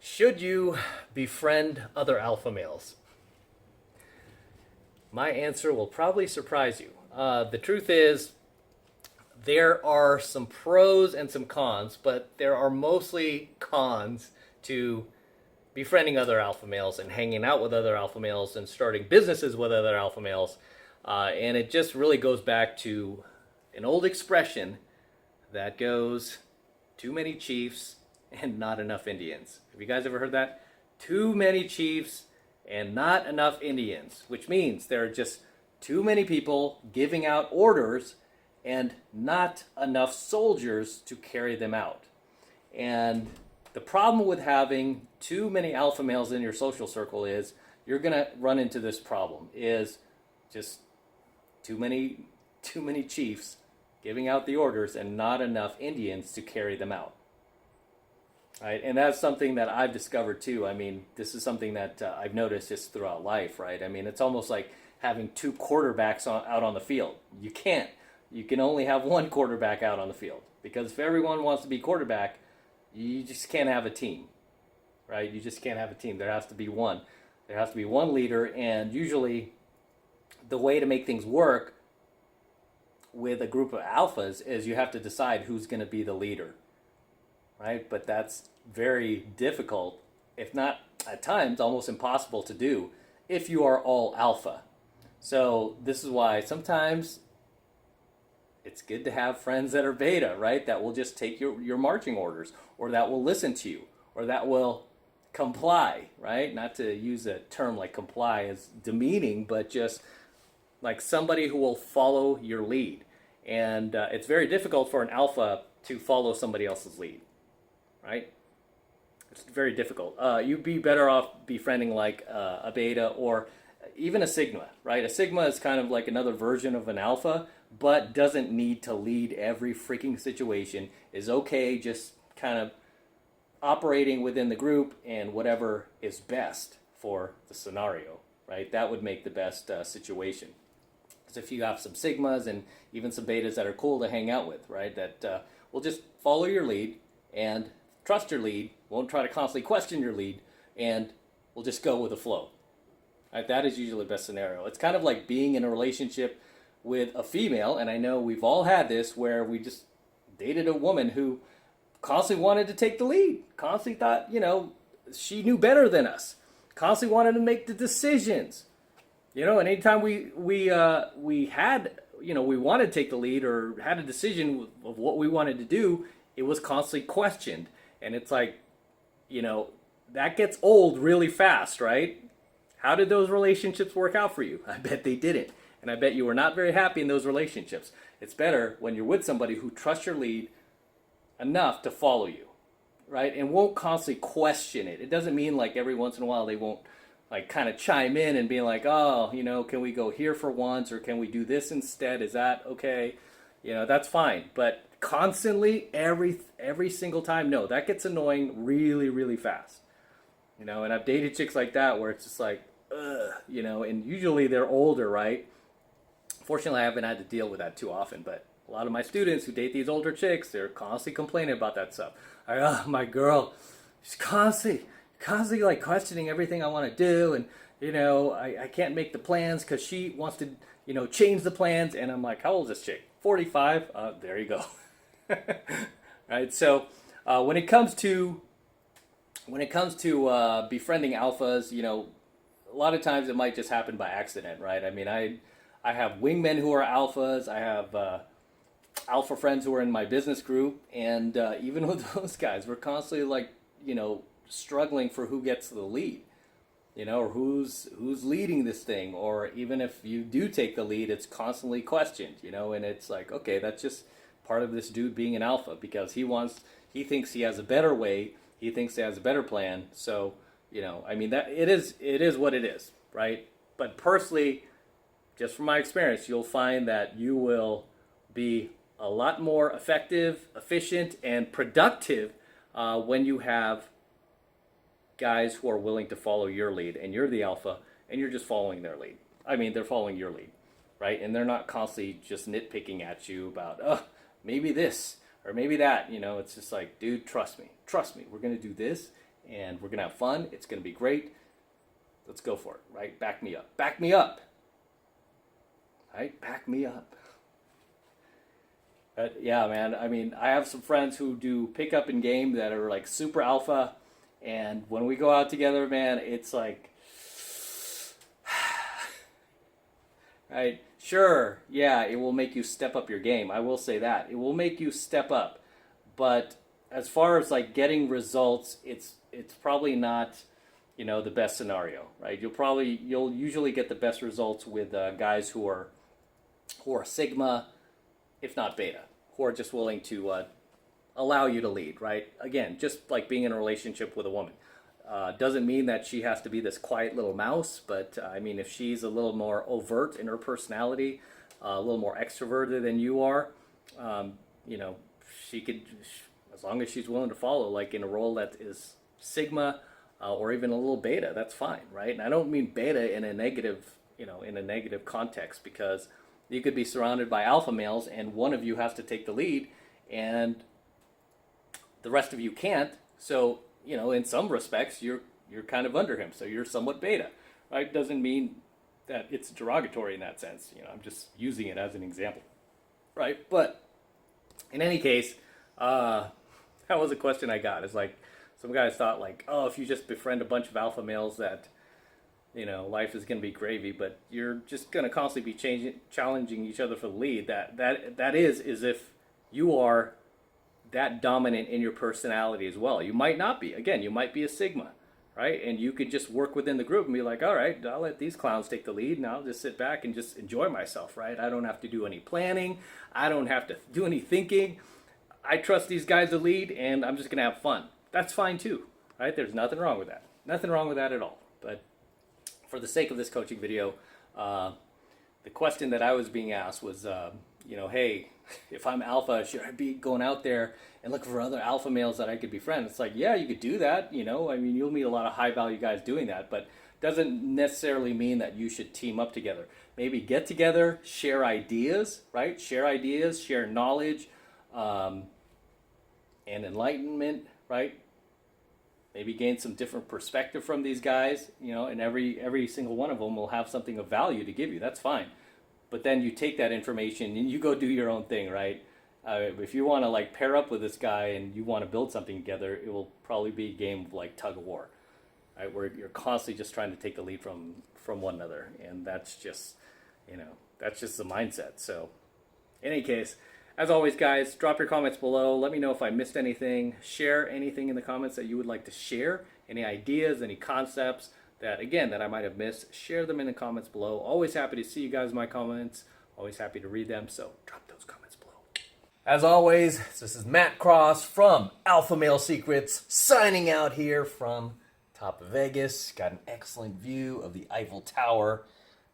Should you befriend other alpha males? My answer will probably surprise you. The truth is, there are some pros and some cons, but there are mostly cons to befriending other alpha males and hanging out with other alpha males and starting businesses with other alpha males. And it just really goes back to an old expression that goes, too many chiefs and not enough Indians. Have you guys ever heard that? Too many chiefs and not enough Indians, which means there are just too many people giving out orders and not enough soldiers to carry them out. And the problem with having too many alpha males in your social circle is you're going to run into this problem, is just too many chiefs giving out the orders and not enough Indians to carry them out. Right? And that's something that I've discovered too. I mean, this is something that I've noticed just throughout life, right? I mean, it's almost like having two quarterbacks out on the field. You can't. You can only have one quarterback out on the field, because if everyone wants to be quarterback, you just can't have a team, right? You just can't have a team. There has to be one. There has to be one leader, and usually the way to make things work with a group of alphas is you have to decide who's going to be the leader, right? But that's very difficult, if not at times almost impossible to do, if you are all alpha. So this is why sometimes it's good to have friends that are beta, right? That will just take your marching orders, or that will listen to you, or that will comply, right? Not to use a term like comply as demeaning, but just like somebody who will follow your lead. And it's very difficult for an alpha to follow somebody else's lead, right? It's very difficult. You'd be better off befriending like a beta or even a sigma, right? A sigma is kind of like another version of an alpha, but doesn't need to lead every freaking situation, is okay just kind of operating within the group and whatever is best for the scenario, right? That would make the best situation. Because if you have some sigmas and even some betas that are cool to hang out with, right, that will just follow your lead and trust your lead, won't try to constantly question your lead, and will just go with the flow. Right? That is usually the best scenario. It's kind of like being in a relationship with a female, and I know we've all had this, where we just dated a woman who constantly wanted to take the lead, constantly thought, she knew better than us, constantly wanted to make the decisions, and anytime we had, we wanted to take the lead or had a decision of what we wanted to do, it was constantly questioned. And it's like, that gets old really fast, right? How did those relationships work out for you? I bet they didn't. And I bet you were not very happy in those relationships. It's better when you're with somebody who trusts your lead enough to follow you, right? And won't constantly question it. It doesn't mean like every once in a while they won't like kind of chime in and be like, oh, can we go here for once, or can we do this instead? Is that okay? That's fine. But constantly, every single time, no, that gets annoying really, really fast. And I've dated chicks like that where it's just like, ugh, and usually they're older, right? Fortunately, I haven't had to deal with that too often, but a lot of my students who date these older chicks, they're constantly complaining about that stuff. My girl, she's constantly like questioning everything I want to do, and I can't make the plans because she wants to change the plans. And I'm like, how old is this chick? 45. There you go. Right. So when it comes to befriending alphas, a lot of times it might just happen by accident, right? I mean, I have wingmen who are alphas. I have alpha friends who are in my business group, and even with those guys, we're constantly like, struggling for who gets the lead, or who's leading this thing. Or even if you do take the lead, it's constantly questioned, and it's like, okay, that's just part of this dude being an alpha, because he thinks he has a better way, he thinks he has a better plan. So, I mean, that it is what it is, right? But personally, just from my experience, you'll find that you will be a lot more effective, efficient, and productive when you have guys who are willing to follow your lead, and you're the alpha, and you're just following their lead. I mean, they're following your lead, right? And they're not constantly just nitpicking at you about, maybe this or maybe that. It's just like, dude, trust me. We're going to do this, and we're going to have fun. It's going to be great. Let's go for it, right? Back me up. Back me up. Right? Back me up. Yeah, man. I mean, I have some friends who do pickup in game that are like super alpha, and when we go out together, man, it's like, right? Sure, yeah, it will make you step up your game. I will say that. It will make you step up. But as far as like getting results, it's probably not, the best scenario, right? You'll usually get the best results with guys who are sigma, if not beta, who are just willing to allow you to lead, right? Again, just like being in a relationship with a woman. Doesn't mean that she has to be this quiet little mouse, but I mean, if she's a little more overt in her personality, a little more extroverted than you are, she could, as long as she's willing to follow, like in a role that is sigma or even a little beta, that's fine, right? And I don't mean beta in a negative, in a negative context, because you could be surrounded by alpha males and one of you has to take the lead and the rest of you can't. So, in some respects, you're kind of under him. So you're somewhat beta, right? Doesn't mean that it's derogatory in that sense. I'm just using it as an example, right? But in any case, that was a question I got. It's like, some guys thought like, oh, if you just befriend a bunch of alpha males that, life is going to be gravy, but you're just going to constantly be challenging each other for the lead. That is if you are that dominant in your personality as well. You might not be. Again, you might be a sigma, right? And you could just work within the group and be like, all right, I'll let these clowns take the lead and I'll just sit back and just enjoy myself, right? I don't have to do any planning. I don't have to do any thinking. I trust these guys to lead and I'm just going to have fun. That's fine too, right? There's nothing wrong with that. Nothing wrong with that at all. But for the sake of this coaching video, the question that I was being asked was, hey, if I'm alpha, should I be going out there and looking for other alpha males that I could befriend? It's like, yeah, you could do that. I mean, you'll meet a lot of high value guys doing that, but doesn't necessarily mean that you should team up together. Maybe get together, share ideas, right? Share ideas, share knowledge, and enlightenment, right? Maybe gain some different perspective from these guys, and every single one of them will have something of value to give you. That's fine. But then you take that information and you go do your own thing, right? If you want to like pair up with this guy and you want to build something together, it will probably be a game of like tug of war, right? Where you're constantly just trying to take the lead from one another. And that's just, that's just the mindset. So in any case, as always, guys, drop your comments below. Let me know if I missed anything. Share anything in the comments that you would like to share. Any ideas, any concepts that I might have missed. Share them in the comments below. Always happy to see you guys in my comments. Always happy to read them. So drop those comments below. As always, this is Matt Cross from AlphaMaleSecrets signing out here from top of Vegas. Got an excellent view of the Eiffel Tower.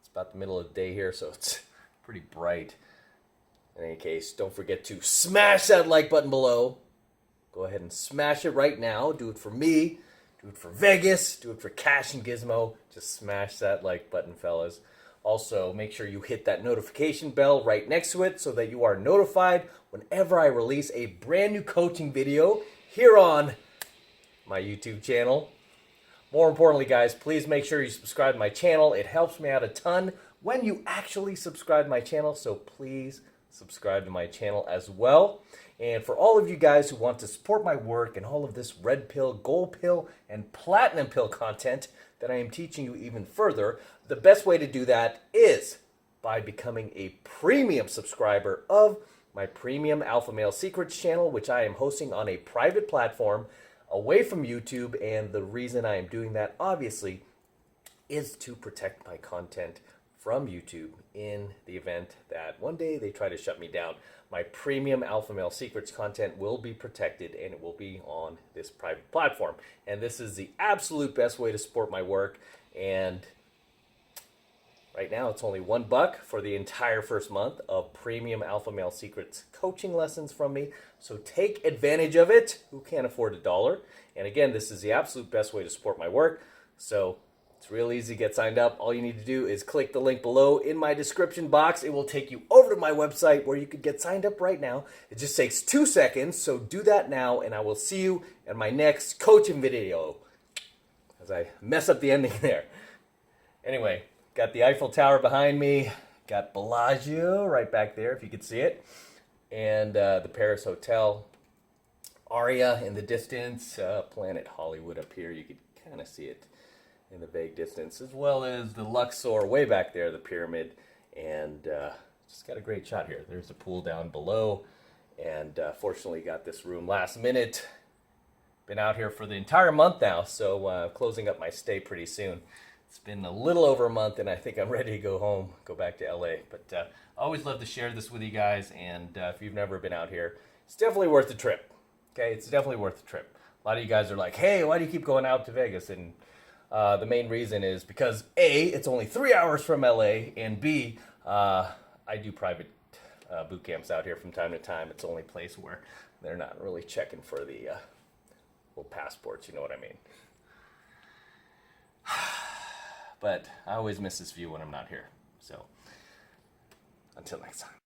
It's about the middle of the day here, so it's pretty bright. In any case, don't forget to smash that like button below. Go ahead and smash it right now. Do it for me. Do it for Vegas. Do it for Cash and Gizmo. Just smash that like button, fellas. Also, make sure you hit that notification bell right next to it so that you are notified whenever I release a brand new coaching video here on my YouTube channel. More importantly, guys, please make sure you subscribe to my channel. It helps me out a ton when you actually subscribe to my channel, so please subscribe to my channel as well. And for all of you guys who want to support my work and all of this red pill, gold pill, and platinum pill content that I am teaching you even further, the best way to do that is by becoming a premium subscriber of my premium Alpha Male Secrets channel, which I am hosting on a private platform away from YouTube. And the reason I am doing that, obviously, is to protect my content from YouTube in the event that one day they try to shut me down. My premium Alpha Male Secrets content will be protected and it will be on this private platform. And this is the absolute best way to support my work. And right now it's only $1 for the entire first month of premium Alpha Male Secrets coaching lessons from me. So take advantage of it. Who can't afford $1? And again, this is the absolute best way to support my work. So It's real easy to get signed up. All you need to do is click the link below in my description box. It will take you over to my website where you could get signed up right now. It just takes 2 seconds, so do that now, and I will see you in my next coaching video. As I mess up the ending there. Anyway, got the Eiffel Tower behind me, got Bellagio right back there if you could see it, and the Paris Hotel, Aria in the distance, Planet Hollywood up here, you could kind of see it in the vague distance, as well as the Luxor way back there, the pyramid, and just got a great shot here. There's a pool down below, and fortunately got this room last minute. Been out here for the entire month now, so closing up my stay pretty soon. It's been a little over a month, and I think I'm ready to go home, go back to LA. But I always love to share this with you guys, and if you've never been out here, it's definitely worth the trip. Okay, it's definitely worth the trip. A lot of you guys are like, hey, why do you keep going out to Vegas? And the main reason is because A, it's only 3 hours from LA, and B, I do private boot camps out here from time to time. It's the only place where they're not really checking for the passports, you know what I mean. But I always miss this view when I'm not here. So until next time.